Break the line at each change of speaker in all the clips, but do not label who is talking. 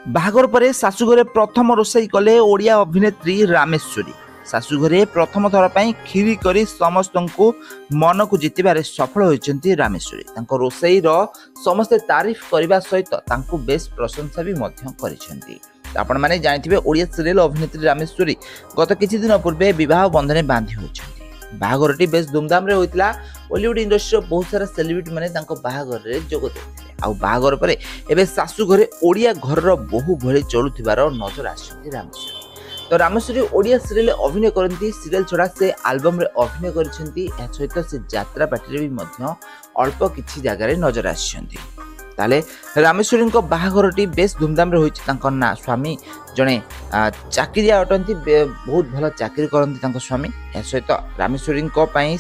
बाहागर पर शाशुघरे प्रथम रोषई कले ओडिया अभिनेत्री रामेश्वरी। शाशुघरे प्रथम थर पर खीरी करी समस्त को मन को जितबार सफल होती रामेश्वरी। रोषई समस्ते तारीफ करने सहित बेस प्रशंसा भी आपण मैंने जानते ओडिया सीरियल अभिनेत्री रामेश्वरी गत किछि दिन पूर्वे विवाह बंधन बांधि होती। बाहागरटी बेस धूमधाम रे होइतिला। बॉलीवुड इंडस्ट्री बहुत सारा सेलिब्रिटी माने तांको बाहागर रे जोग देथिले। आ बाहागर परे एबे सासु घरे ओडिया घरर बहु भଳି चलुथिबार नजर आछथि रामेश्वरी। तो रामेश्वरी ओडिया सीरियल अभिनय करती। सीरियल छड़ा से एल्बम रे अभिनय करछंती। ए सहित से यात्रा पार्टी रे भी मध्य अल्प किछि जगह रे नजर आछंती। ताले रामेश्वरी बाहागरटी बेस धूमधाम रे होइछि। तांको ना स्वामी जने चाकरिया अटंती, बहुत भल चाकरी करती स्वामी। ए सहित रामेश्वरी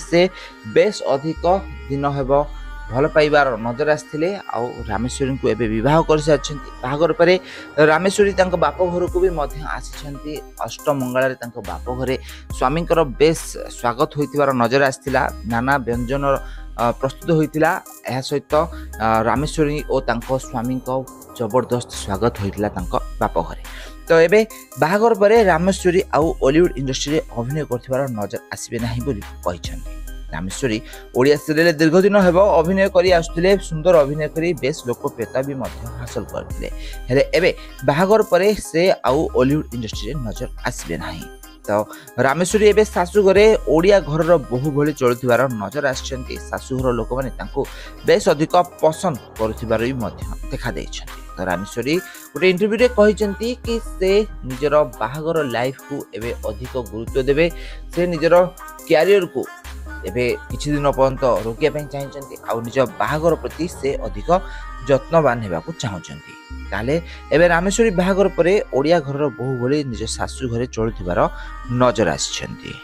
से बेस अधिक दिन हेब भल पाइबार नजर आसते। आउ रामेश्वरी को एबे विवाह कर सारी। बाहागर पर रामेश्वरी बाप घर को भी आसी। अष्टमंगल बाप घरे स्वामी बेस स्वागत होइतिबार नजर आसला। नाना व्यंजन प्रस्तुत होइतिला। एहा सहित रामेश्वरी और तांको स्वामी को जबरदस्त स्वागत होइतिला तांको बाप घरे। तो एबे बाहागर पर रामेश्वरी आउ बॉलीवुड इंडस्ट्री रे अभिनय करथिबार नजर आसीबे नाही बोली कहिसंती। रामेश्वरी ओडिया सीरियल दीर्घ दिन हेब अभिनय करी आसुथिले। सुंदर अभिनय करी बेस लोकप्रियता भी हासिल करथिले। हेले एबे बाहागर पर से आउ बॉलीवुड इंडस्ट्री रे नजर आसीबे नाही। तो रामेश्वरी एबे सासु घरे ओडिया घरर बहु भଳି चलुथिबार नजर आछंती। सासु घर लोक माने तांको बेस अधिक पसंद करुथिबार भी देखा दैछंती। तो रामेश्वरी गोटे इंटरव्यू रे कहिसंती कि से निजर बाहागर लाइफ को एबे अधिक गुरुत्व देबे। से निजर कैरियर को एबे किछि दिन पर्यंत रोकिया ପାଇଁ चाहछंती। आ निज बाहागर प्रति से अधिक जत्नवान हेबाकू चाहछंती। ताले एबे रामेश्वरी बाहागर परे ओडिया घरर बहु भଳି निज सासु घरे चलुथिबार नजर आछंती।